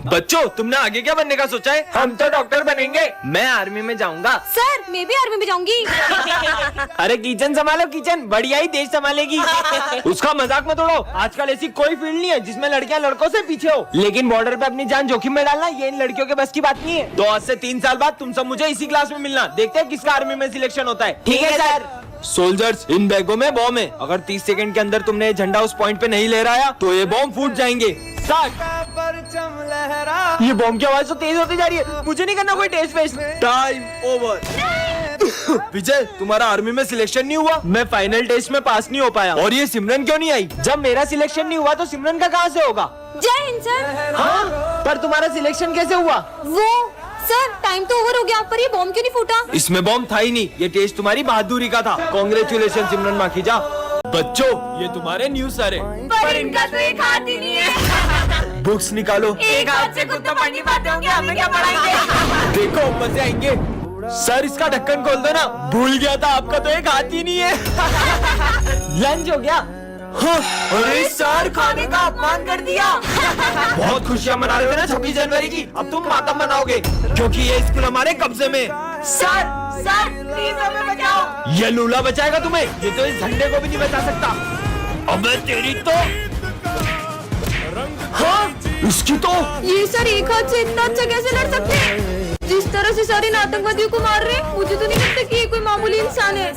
बच्चों, तुमने आगे क्या बनने का सोचा है? हम तो डॉक्टर बनेंगे। मैं आर्मी में जाऊंगा। सर मैं भी आर्मी में जाऊंगी। अरे किचन संभालो, किचन बढ़िया ही देश संभालेगी। उसका मजाक मत उड़ाओ। आजकल ऐसी कोई फील्ड नहीं है जिसमें लड़कियां लड़कों से पीछे हो, लेकिन बॉर्डर पे अपनी जान जोखिम में डालना ये इन लड़कियों के बस की बात नहीं है। तो आज से 3 साल बाद तुम सब मुझे इसी क्लास में मिलना, देखते हैं किसका आर्मी में सिलेक्शन होता है। ठीक है सर। सोल्जर्स, इन बैगों में बॉम्ब है। अगर 30 सेकंड के अंदर तुमने ये झंडा उस पॉइंट पे नहीं लहराया तो ये बॉम्ब फूट जाएंगे। ये बॉम्ब की आवाज तो तेज होती जा रही है, मुझे नहीं करना कोई टेस्ट वेस्ट। Time over. विजय, तुम्हारा आर्मी में सिलेक्शन नहीं हुआ। मैं फाइनल टेस्ट में पास नहीं हो पाया। और ये सिमरन क्यों नहीं आई? जब मेरा सिलेक्शन नहीं हुआ तो सिमरन का कहाँ से होगा? जय हिंद सर। हाँ, पर तुम्हारा सिलेक्शन कैसे हुआ? वो सर टाइम तो ओवर हो गया, पर ये बॉम्ब क्यों नहीं फूटा? इसमें बॉम्ब था ही नहीं, ये टेस्ट तुम्हारी बहादुरी का था। कांग्रेचुलेशन सिमरन माखीजा। बच्चों, ये तुम्हारे न्यू सर है। पर इनका तो एक हाथ ही नहीं है। बुक्स निकालो। एक हाथ से खुद तो पढ़ नहीं पाते होंगे, हमें क्या पढ़ाएंगे? देखो मजे आएंगे। सर, इसका ढक्कन खोल दो ना। भूल गया था, आपका तो एक हाथ ही नहीं है। लंच हो गया। हाँ, अरे सर, खाने का अपमान कर दिया। बहुत खुशियाँ मना रहे थे ना 26 जनवरी की, अब तुम मातम मनाओगे क्योंकि ये स्कूल हमारे कब्जे में। सर प्लीज हमें बचाओ। ये लूला बचाएगा तुम्हें, ये तो इस झंडे को भी नहीं बचा सकता। अबे तेरी तो। हाँ, उसकी तो। ये सर एक हाथ से इतना अच्छा कैसे लड़ सकते हैं? जिस तरह से सर इन आतंकवादियों को मार रहे हैं, मुझे तो नहीं लगता कि ये कोई मामूली इंसान है।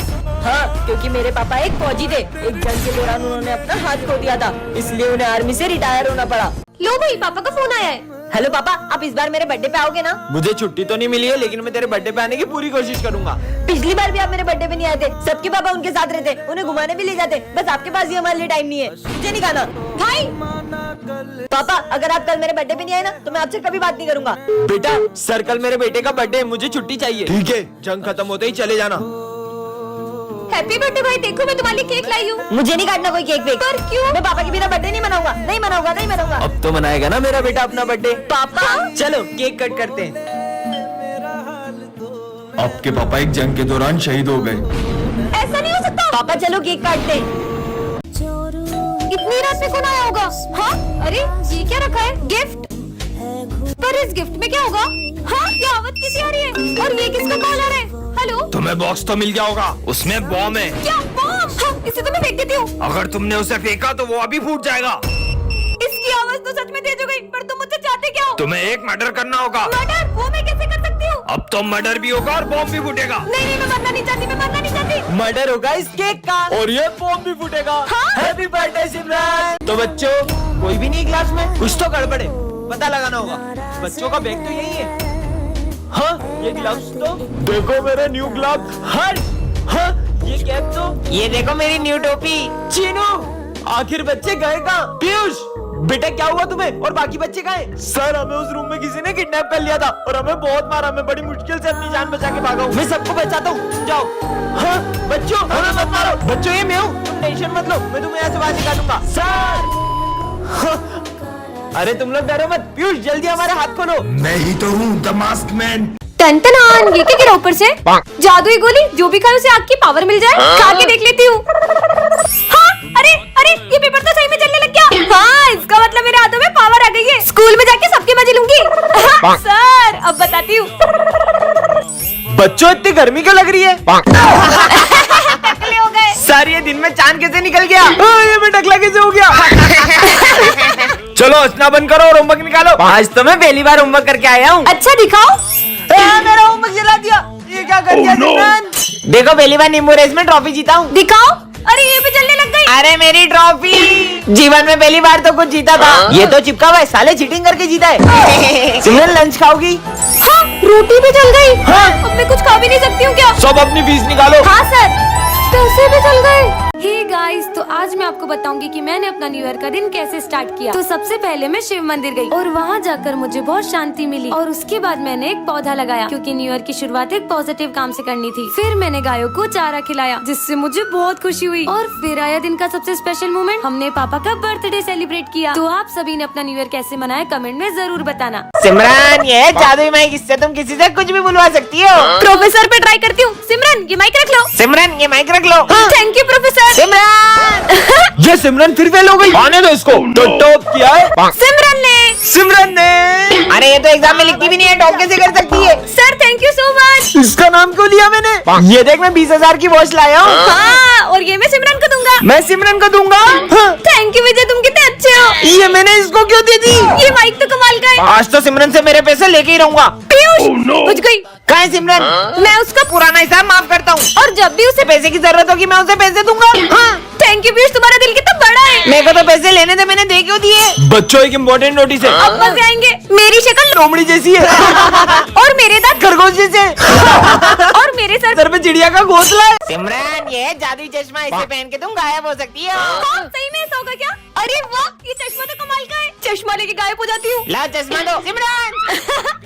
हाँ, क्योंकि मेरे पापा एक फौजी थे। एक जंग के दौरान उन्होंने अपना हाथ खो दिया था, इसलिए उन्हें आर्मी से रिटायर होना पड़ा। लो भाई, पापा का फोन आया है। हेलो पापा, आप इस बार मेरे बर्थडे पे आओगे ना? मुझे छुट्टी तो नहीं मिली है, लेकिन मैं तेरे बर्थडे पे आने की पूरी कोशिश करूंगा। पिछली बार भी आप मेरे बर्थडे पे नहीं आए थे, सबके पापा उनके साथ रहते, उन्हें घुमाने भी ले जाते, बस आपके पास ही हमारे लिए टाइम नहीं है। मुझे नहीं खाना। भाई पापा, अगर आप कल मेरे बर्थडे पे नहीं आए ना तो मैं आपसे कभी बात नहीं करूंगा। बेटा, सर कल मेरे बेटे का बर्थडे है, मुझे छुट्टी चाहिए। ठीक है, जंग खत्म होते ही चले जाना। हैप्पी बर्थडे भाई, देखो मैं तुम्हारे लिए केक लाई हूँ। मुझे नहीं काटना कोई केक वेक। पर क्यों? मैं पापा के बिना बर्थडे नहीं मनाऊंगा, नहीं मनाऊंगा, नहीं मनाऊंगा। अब तो मनाएगा ना मेरा बेटा अपना बर्थडे। पापा चलो केक कट करते हैं। आपके पापा एक जंग के दौरान शहीद हो गए। ऐसा नहीं हो सकता। पापा चलो केक काटते हैं। इतनी रात में कौन आया होगा? हाँ, अरे ये क्या रखा है? गिफ्ट। पर इस गिफ्ट में क्या होगा? हाँ, ये आवाज किसी आ रही है। और ये किसका कॉलर है? हेलो, तुम्हें बॉक्स तो मिल गया होगा, उसमें बॉम्ब है। क्या बॉम्ब? हाँ, इसे तो मैं फेंक देती हूँ। अगर तुमने उसे फेंका तो वो अभी फूट जाएगा। इसकी आवाज तो सच में तेज हो गई, पर तुम मुझसे चाहते क्या हो? तुम्हें एक मर्डर करना होगा। मर्डर? वो मैं कैसे कर सकती हूँ? अब तो मर्डर भी होगा और बॉम्ब भी फूटेगा। नहीं नहीं, मैं मरना नहीं चाहती, मैं मरना नहीं चाहती। मर्डर होगा इस केक का और ये बॉम्ब भी फूटेगा। हाँ? हैप्पी बर्थडे सिमरन। तो बच्चों, कोई भी नहीं क्लास में? कुछ तो गड़बड़ है, पता लगाना होगा। बच्चों का बैग तो यही है। हाँ, ये ग्लव्स तो देखो, मेरे न्यू ग्लव्स। हाँ, ये कैप तो, ये देखो मेरी न्यू टोपी। चीनू, आखिर बच्चे गए कहाँ? पीयूष, बेटा क्या हुआ तुम्हें? और बाकी बच्चे कहाँ हैं? सर, हमें उस रूम में किसी ने किडनैप कर लिया था और हमें बहुत मारा। मैं बड़ी मुश्किल से अपनी जान बचा के भागा हूँ। मैं सबको बचाता हूँ, तुम जाओ। हाँ बच्चों, हमें मत मारो। बच्चों, ये मैं हूँ, तुम टेंशन मत लो, मैं तुम्हें यहाँ से बाहर निकालूंगा। सर, हाँ। अरे तुम लोग डरो मत। पीयूष, जल्दी हमारे हाथ खोलो। मैं ही तो हूँ द मास्क मैन। टन-टनान, ये क्या गिरा ऊपर से? जादुई गोली, जो भी खाए उसे आग की पावर मिल जाए। खा के देख लेती हूँ। हाँ, अरे अरे, ये पेपर तो सही में जलने लग गया। हाँ, इसका मतलब मेरे हाथों में पावर आ गई है। स्कूल में जाके सबके मजे लूंगी। हाँ, सर, अब बताती हूँ। बच्चों, इतनी गर्मी क्यों लग रही है? टकले हो गए। सर, ये दिन में चांद कैसे निकल गया? ये मैं टकला कैसे हो गया? चलो हंसना बंद करो और होमवर्क निकालो। आज तो मैं पहली बार होमवर्क करके आया हूँ। अच्छा दिखाओ। मेरा होमवर्क जला दिया। ये क्या कर दिया सिमरन? देखो, पहली बार नींबू रेस में ट्रॉफी जीता हूँ। दिखाओ। अरे ये भी जलने लग गई। अरे मेरी ट्रॉफी। जीवन में पहली बार तो कुछ जीता था। ये तो चिपका हुआ है, साले चीटिंग करके जीता है। सिमरन, लंच खाओगी? हाँ, रोटी भी जल गई। हाँ। अब मैं कुछ खा भी नहीं सकती हूँ क्या? सब अपनी फीस निकालो। हाँ सर, पैसे भी जल गए। हे गाइस, तो आज मैं आपको बताऊंगी कि मैंने अपना न्यू ईयर का दिन कैसे स्टार्ट किया। तो सबसे पहले मैं शिव मंदिर गई और वहाँ जाकर मुझे बहुत शांति मिली। और उसके बाद मैंने एक पौधा लगाया, क्योंकि न्यू ईयर की शुरुआत एक पॉजिटिव काम से करनी थी। फिर मैंने गायों को चारा खिलाया, जिससे मुझे बहुत खुशी हुई। और फिर आया दिन का सबसे स्पेशल मोमेंट, हमने पापा का बर्थडे सेलिब्रेट किया। तो आप सभी ने अपना न्यू ईयर कैसे मनाया, कमेंट में जरूर बताना। सिमरन, ये जादुई माइक, इससे तुम किसी से कुछ भी बुलवा सकती हो। प्रोफेसर पे ट्राई करती हूँ। सिमरन, ये माइक रख लो। सिमरन, ये माइक रख लो। Thank you professor. सिमरन, ये सिमरन फिर फेल हो गई। आने दो इसको। तो टॉप किया है सिमरन ने। सिमरन ने तो एग्जाम में लिखती भी नहीं है, टॉप कैसे कर सकती है? Sir thank you so much. इसका नाम क्यों लिया मैंने? ये देख मैं 20,000 की वॉच लाया हूँ। हाँ, और ये मैं सिमरन को दूंगा। मैं सिमरन को दूंगा। हाँ, थैंक यू विजय, तुम कितने अच्छे हो। ये मैंने इसको क्यों दे दी? ये माइक तो कमाल का है। आज तो सिमरन से मेरे पैसे लेके ही रहूंगा। पीयूष बुझ गई। कहाँ है सिमरन? मैं उसका पुराना हिसाब माफ करता हूँ, और जब भी उसे पैसे की जरूरत होगी मैं उसे पैसे दूंगा। हाँ, थैंक यू पीयूष, तुम्हारा दिल कितना बड़ा है। मेरे को तो पैसे लेने दे, मैंने दे क्यों दिए? बच्चों एक इम्पोर्टेंट नोटिस है। अब मजे आएंगे। मेरी शक्ल लोमड़ी जैसी है और मेरे दांत खरगोश जैसे और मेरे सर पे चिड़िया का घोंसला है। सिमरन ये जादुई चश्मा, इसे पहन के तुम गायब हो सकती हो। हाँ, सही में ऐसा होगा क्या? अरे वाह, ये चश्मा तो कमाल का है। चश्मा लेके गायब हो जाती हूँ। ला चश्मा दो सिमरन।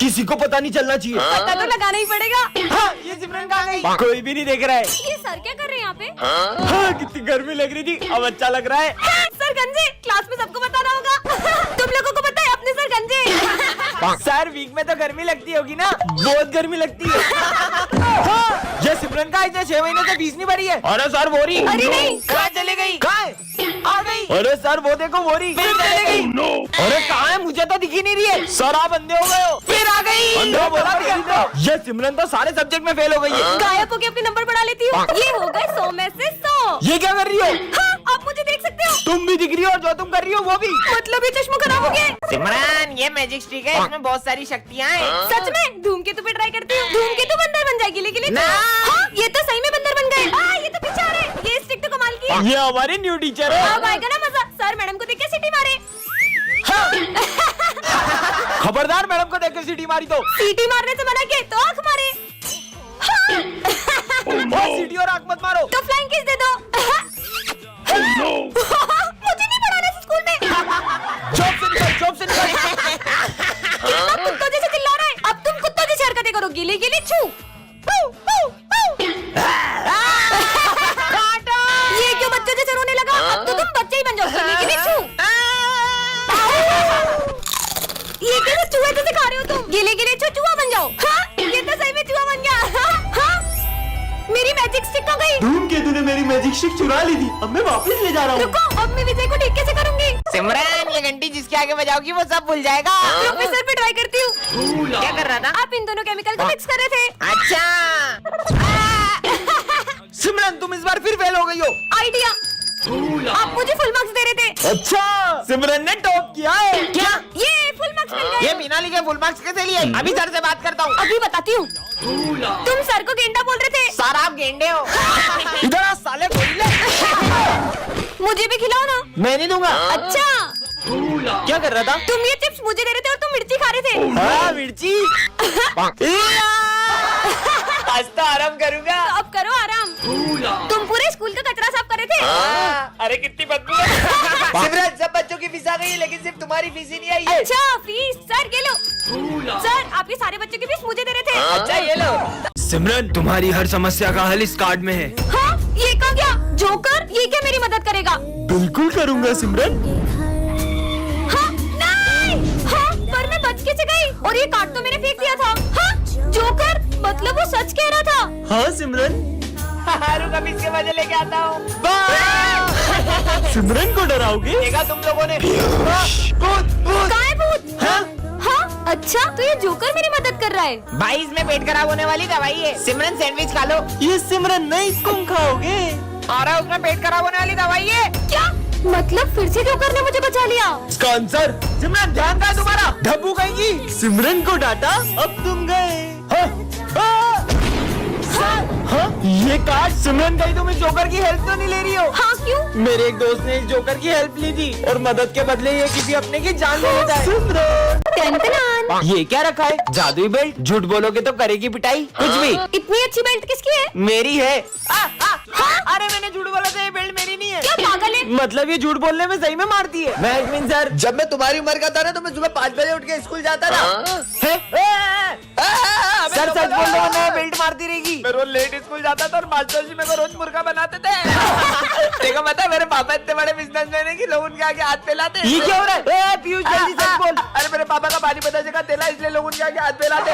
किसी को पता नहीं चलना चाहिए। पता तो लगाना ही पड़ेगा। हाँ, ये सिमरन कहाँ गई? कोई भी नहीं देख रहा है। ये सर क्या कर रहे हैं यहाँ पे? हाँ, कितनी गर्मी लग रही थी, अब अच्छा लग रहा है। सर गंजे, क्लास में सबको बताना होगा। तुम लोगों को पता है अपने सर गंजे। सर वीक में तो गर्मी लगती होगी ना? बहुत गर्मी लगती है। हाँ, ये सिमरन का इसने 6 महीने से फीस नहीं भरी है। अरे सर वो रही। अरे नहीं। कहाँ चली गई? कहाँ है? आ गई। अरे सर वो देखो वो रही। फिर चली गई। अरे कहाँ है? मुझे तो दिखी नहीं रही है। सर आप अंधे हो गए हो। फिर आ गई। अंधा बोला क्या? ये सिमरन तो सारे सब्जेक्ट में फेल हो गई है। गायब होके अपने नंबर बढ़ा लेती हूँ। ये हो गए 100 में से 100। ये क्या कर रही हो? हाँ, आप मुझे देख सकते हो। तुम भी दिख रही हो और जो तुम कर रही हो वो भी। मतलब ये चश्मा खराब हो गया है। सिमरन ये मैजिक स्टिक है, इसमें बहुत सारी शक्तियाँ हैं। सच में? धूमकेतु पे ट्राई करती हूँ। धूमकेतु बंदर बन जाएगी लेकिन ना। हाँ, ये तो सही में बंदर बन गए। ये तो पीछे आ रहे हैं। ये स्टिक तो कमाल की है। ये हमारी न्यू टीचर है। अब आएगा ना मजा। सर मैडम को देख के सीटी मारे। खबरदार मैडम को देख के सीटी मारी तो। सीटी मारने से मना किया तो आँख मारे। सीटी और आंख मत मारो। तो फ्लाइंग किस दे दो। मुझे नहीं पढ़ाना इस स्कूल में। जॉब से निकल। कितना कुत्तों जैसे चिल्ला रहा है। अब तुम कुत्तों जैसी हरकतें करो। गिली गिली छू। ये क्यों बच्चों जैसे रोने लगा? अब तो तुम बच्चे ही बन जाओ। गिली गिली छू। ये कैसे चूहे जैसे खा रहे हो तुम? गिले गिले चूहा बन जाओ। हाँ, ये तो सही में चूहा बन गया। हाँ, मेरी मैजिक स्टिक कहाँ गई? धूमकेतु ने मेरी मैजिक स्टिक चुरा ली थी, अब मैं वापस ले जा रहा हूँ। रुको, अब मैं विजय को ठीक कैसे करूंगी? सिमरन ये घंटी जिसके आगे बजाओगी वो सब भूल जाएगा। प्रोफेसर पे ट्राई करती हूँ। क्या कर रहा था? आप इन दोनों केमिकल को मिक्स कर रहे थे। अच्छा सिमरन तुम इस बार फिर फेल हो गई हो। आइडिया। आप मुझे फुल मार्क्स दे रहे थे। अच्छा, सिमरन ने टॉप किया है। क्या? ये फुल मार्क्स मिल गए। ये बिना लिखे फुल मार्क्स कैसे लिए? अभी सर से बात करता हूँ। अभी बताती हूँ। तुम सर को गेंडा बोल रहे थे। सर आप गेंडे हो। इधर आ साले गोरिल्ले। मुझे भी खिलाओ ना। मैं नहीं दूंगा। अच्छा, क्या कर रहा था? तुम ये चिप्स मुझे दे रहे थे और तुम मिर्ची खा रहे थे। हाँ मिर्ची। आज तो आराम करूंगा। तो अब करो आराम। तुम पूरे स्कूल का कचरा साफ कर रहे थे। अरे कितनी बदबू है। सिमरन सब बच्चों की फीस आ गई है लेकिन सिर्फ तुम्हारी फीस ही नहीं आई है। अच्छा फीस सर ये लो। सर आप ये सारे बच्चों की फीस मुझे दे रहे थे। अच्छा ये लो। सिमरन तुम्हारी हर समस्या का हल इस कार्ड में है। हाँ, ये कहाँ गया? जोकर, ये क्या मेरी मदद करेगा? बिल्कुल करूंगा सिमरन। हाँ, नहीं। हाँ, पर मैं बच कैसे गई? और ये कार्ड तो मैंने फेंक दिया था। हाँ, जोकर, मतलब वो सच कह रहा था। हाँ सिमरन। रुक अभी इसके वजह लेके आता हूँ। सिमरन को डराओगे? देखा तुम लोगों ने। कहाँ है भूत? हाँ, अच्छा तो ये जोकर मेरी मदद कर रहा है। भाई इसमें पेट खराब होने वाली दवाई है। सिमरन सैंडविच खा लो। ये सिमरन नहीं तुम खाओगे। और उसमें पेट खराब होने वाली दवाई है। क्या मतलब? फिर से जोकर ने मुझे बचा लिया। इसका आंसर सिमरन ध्यान का तुम्हारा ढब्बू कहेंगी। सिमरन को डांटा, अब तुम गए। हाँ, ये कार्ड सिमरन कहीं तुम इस जोकर की हेल्प तो नहीं ले रही हो? हाँ क्यों? मेरे एक दोस्त ने इस जोकर की हेल्प ली थी और मदद के बदले ये किसी अपने की जान ले लेता है। सिमरन टन-टनान। ये क्या रखा है? जादुई बेल्ट। झूठ बोलोगे तो करेगी पिटाई। कुछ भी। इतनी अच्छी बेल्ट किसकी है? मेरी है। अरे मैंने झूठ बोला था, ये बेल्ट मेरी नहीं है। क्या पागल है? मतलब ये झूठ बोलने में सही में मारती है। मैं सर जब मैं तुम्हारी उम्र का था ना तो मैं सुबह 5 बजे उठ के स्कूल जाता था। सर सच बोल रहा हूँ, बेल्ट मारती रहेगी। मैं रोज लेट स्कूल जाता था और मास्टर जी मेरे को रोज मुर्गा बनाते थे। देखो पता है मेरे पापा इतने बड़े बिजनेसमैन है कि लोग उनके आगे हाथ फैलाते। ये क्या हो रहा है? ए पीयूष जल्दी सच बोल। अरे मेरे पापा का पानी पता जगह तेला इसलिए लोग उनके आगे हाथ फैलाते।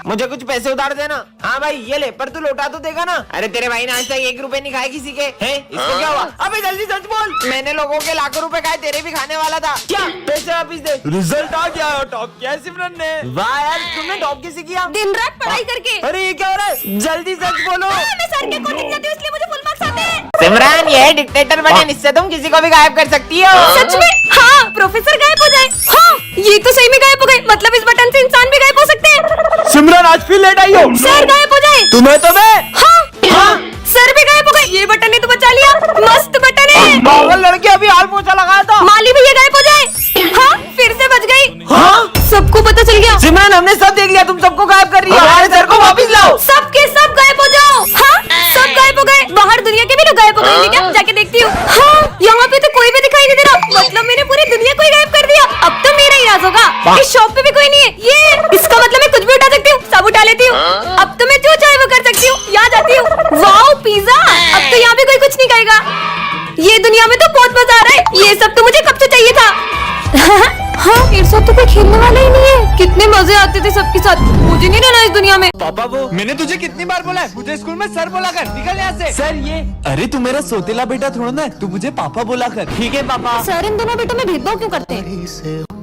मुझे कुछ पैसे उधार देना। हाँ भाई ये ले, पर तू लौटा तो देगा ना? अरे तेरे भाई ने आज तक 1 रुपए नहीं खाए किसी के। हैं? इसको क्या हुआ? अबे जल्दी सच बोल। मैंने लोगों के लाखों रुपए खाए, तेरे भी खाने वाला था। क्या पैसे वापिस दे। रिजल्ट आ गया और टॉप किया है सिमरन ने। वाह यार, तुमने टॉप किसी किया? दिन रात पढ़ाई करके। अरे ये क्या हो रहा है? जल्दी सच बोलो। मैं सर के कोचिंग जाती हूँ इसलिए मुझे फुल मार्क्स आते हैं। सिमरन ये डिक्टेटर बटन, इससे तुम किसी को भी गायब कर सकती हो। सच में? हाँ, प्रोफेसर गायब हो जाए। हाँ, ये तो सही में गायब हो गए। मतलब इस बटन से इंसान भी गायब हो सकते हैं। सिमरन आज फिर लेट आई हो। सर गायब हो जाए। तुम्हें तो मैं। हाँ, सर भी गायब हो गए। ये बटन ने तो बचा लिया। मस्त बटन है। पागल लड़के, अभी हाल पोछा लगाया था। माली भैया गायब हो जाए। हाँ, फिर से बच गई। हाँ? सबको पता चल गया। सिमरन हमने सब देख लिया, तुम सबको गायब कर रही हो। हमारे सर को वापस लाओ। सबके सब गायब हो जाओ। हाँ, सब गायब हो गए। बाहर दुनिया के भी लोग गायब हो गए क्या? जाके देखती हूँ। हाँ, यहाँ पे तो कोई भी दिखाई नहीं दे रहा। मतलब मैंने पूरी दुनिया को ही गायब कर दिया। अब तो मेरा ही राज होगा। इस शॉप पे भी कोई नहीं है। ये इसका मतलब मैं कुछ भी उठा सकती हूँ, सब उठा लेती हूँ। अब तो मैं जो चाहे वो कर सकती हूँ। यहाँ जाती हूँ। Wow pizza. अब तो यहाँ पे कोई कुछ नहीं कहेगा। ये दुनिया में तो बहुत मजा आ रहा है। ये सब तो मुझे कब से चाहिए था। हाँ, मेरे साथ तो कोई खेलने वाला ही नहीं है। कितने मजे आते थे सबके साथ। मुझे नहीं रहना इस दुनिया में। पापा वो मैंने तुझे कितनी बार बोला है मुझे स्कूल में सर बोला कर, निकल यहाँ से। सर ये। अरे तू मेरा सोतेला बेटा थोड़ा ना है, तू मुझे पापा बोला कर। ठीक है पापा। सर इन दोनों बेटों में भेदभाव क्यों करते हैं?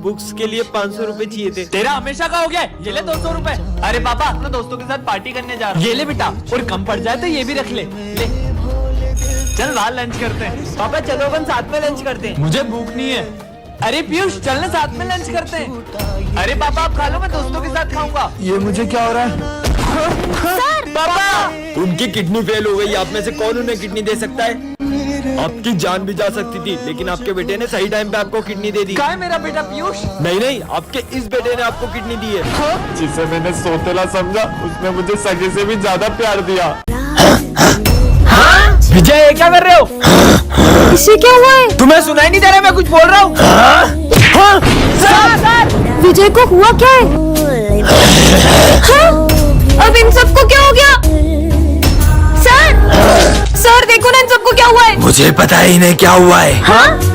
बुक्स के लिए 500 रुपए चाहिए थे। तेरा हमेशा का हो गया, ये ले 200 रुपए। अरे पापा, अपने दोस्तों के साथ पार्टी करने जा रहा हूँ। ये ले बेटा, और कम पड़ जाए तो ये भी रख ले। चल बाहर लंच करते हैं। पापा चलो अपन साथ में लंच करते हैं। मुझे भूख नहीं है। अरे पीयूष चलना साथ में लंच करते हैं। अरे पापा आप खा लो, मैं दोस्तों के साथ खाऊंगा। ये मुझे क्या हो रहा है? पापा उनकी किडनी फेल हो गई, आप में से कौन उन्हें किडनी दे सकता है? आपकी जान भी जा सकती थी, लेकिन आपके बेटे ने सही टाइम पे आपको किडनी दे दी। कहाँ है मेरा बेटा पीयूष? नहीं नहीं, आपके इस बेटे ने आपको किडनी दी है। जिसे मैंने सोतेला समझा, उसने मुझे सगे से भी ज्यादा प्यार दिया। विजय क्या कर रहे हो? इसे क्या हुआ है? तुम्हें सुनाई नहीं दे रहा मैं कुछ बोल रहा हूँ? सर विजय को हुआ क्या है? हाँ? अब इन सबको क्या हो गया? सर देखो ना इन सबको क्या हुआ है? मुझे पता ही नहीं क्या हुआ है।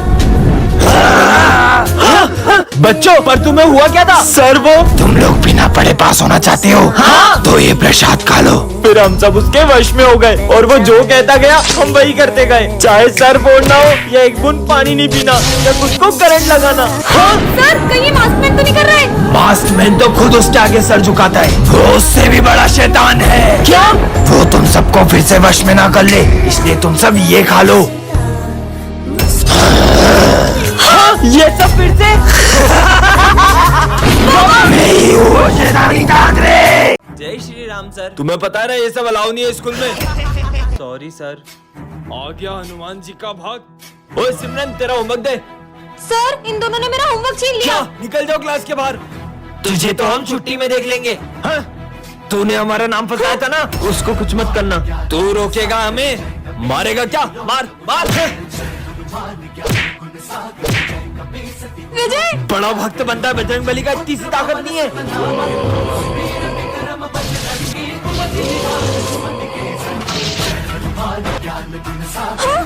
बच्चों पर तुम्हें हुआ क्या था? सर वो तुम लोग बिना पढ़े पास होना चाहते हो? हाँ? तो ये प्रसाद खा लो। फिर हम सब उसके वश में हो गए और वो जो कहता गया हम वही करते गए। चाहे सर फोड़ना हो या एक बूंद पानी नहीं पीना या खुद को करंट लगाना। हाँ? सर कहीं मास्कमैन तो नहीं कर रहे? मास्कमैन तो खुद उसके आगे सर झुकाता है, वो उससे भी बड़ा शैतान है। क्या? वो तुम सबको फिर से वश में ना कर ले, इसलिए तुम सब ये खा लो। ये सब फिर से? मैं ही हूँ शैतानी कांकरे। जय श्री राम सर। तुम्हें पता है ना ये सब अलाउ नहीं है स्कूल में। Sorry sir. आ गया हनुमान जी का भाग। ओए सिमरन तेरा होमवर्क दे। सर इन दोनों ने मेरा होमवर्क छीन लिया। क्या? निकल जाओ क्लास के बाहर। तुझे तो हम छुट्टी में देख लेंगे। हाँ? तूने हमारा नाम फंसाया था ना, उसको कुछ मत करना। तू रोकेगा हमें, मारेगा क्या? मार मार। विजय बड़ा भक्त बनता है, बजरंगबली का इतनी सी ताकत नहीं है। हाँ?